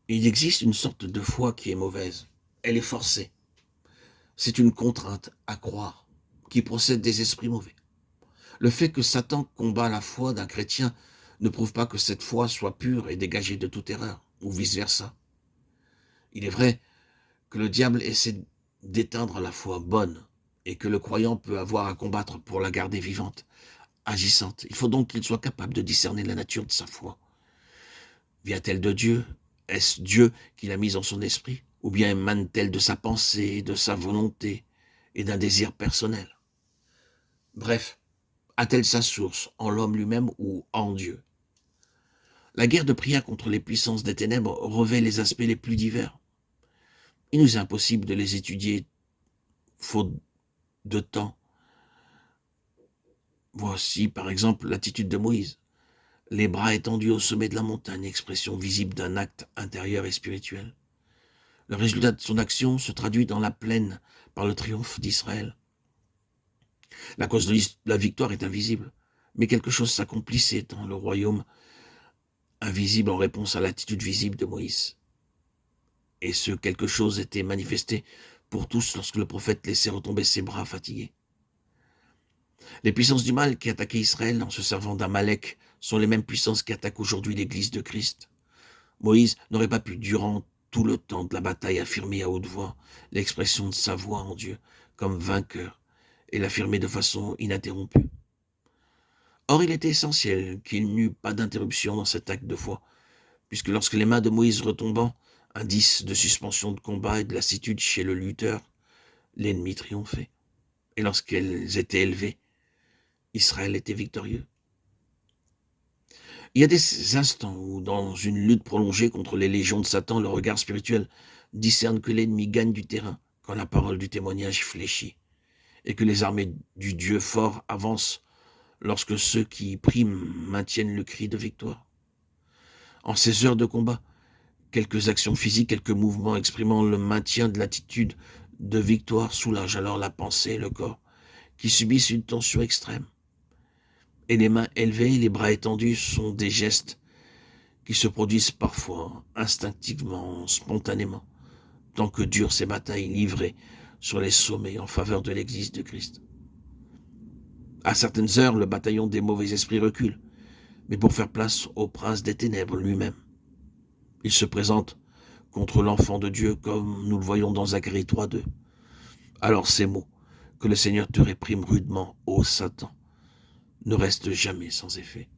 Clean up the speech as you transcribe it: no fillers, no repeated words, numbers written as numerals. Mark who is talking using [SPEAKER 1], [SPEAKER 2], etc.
[SPEAKER 1] Il existe une sorte de foi qui est mauvaise. Elle est forcée. C'est une contrainte à croire qui procède des esprits mauvais. Le fait que Satan combat la foi d'un chrétien ne prouve pas que cette foi soit pure et dégagée de toute erreur, ou vice-versa. Il est vrai que le diable essaie d'éteindre la foi bonne et que le croyant peut avoir à combattre pour la garder vivante, agissante. Il faut donc qu'il soit capable de discerner la nature de sa foi. Vient-elle de Dieu? Est-ce Dieu qui l'a mise en son esprit? Ou bien émane-t-elle de sa pensée, de sa volonté et d'un désir personnel? Bref, a-t-elle sa source en l'homme lui-même ou en Dieu? La guerre de prière contre les puissances des ténèbres revêt les aspects les plus divers. Il nous est impossible de les étudier faute de temps. Voici par exemple l'attitude de Moïse. Les bras étendus au sommet de la montagne, expression visible d'un acte intérieur et spirituel. Le résultat de son action se traduit dans la plaine par le triomphe d'Israël. La cause de la victoire est invisible, mais quelque chose s'accomplissait dans le royaume invisible en réponse à l'attitude visible de Moïse. Et ce quelque chose était manifesté pour tous lorsque le prophète laissait retomber ses bras fatigués. Les puissances du mal qui attaquaient Israël en se servant d'Amalek sont les mêmes puissances qui attaquent aujourd'hui l'Église de Christ. Moïse n'aurait pas pu, durant tout le temps de la bataille, affirmer à haute voix l'expression de sa voix en Dieu comme vainqueur et l'affirmer de façon ininterrompue. Or, il était essentiel qu'il n'y eût pas d'interruption dans cet acte de foi, puisque lorsque les mains de Moïse retombant, indice de suspension de combat et de lassitude chez le lutteur, l'ennemi triomphait. Et lorsqu'elles étaient élevées, Israël était victorieux. Il y a des instants où, dans une lutte prolongée contre les légions de Satan, le regard spirituel discerne que l'ennemi gagne du terrain quand la parole du témoignage fléchit, et que les armées du Dieu fort avancent lorsque ceux qui y priment maintiennent le cri de victoire. En ces heures de combat, quelques actions physiques, quelques mouvements exprimant le maintien de l'attitude de victoire soulagent alors la pensée et le corps, qui subissent une tension extrême. Et les mains élevées, les bras étendus sont des gestes qui se produisent parfois instinctivement, spontanément, tant que durent ces batailles livrées sur les sommets en faveur de l'Église de Christ. À certaines heures, le bataillon des mauvais esprits recule, mais pour faire place au prince des ténèbres lui-même. Il se présente contre l'enfant de Dieu, comme nous le voyons dans Zacharie 3:2. Alors ces mots, que le Seigneur te réprime rudement, ô Satan, ne restent jamais sans effet.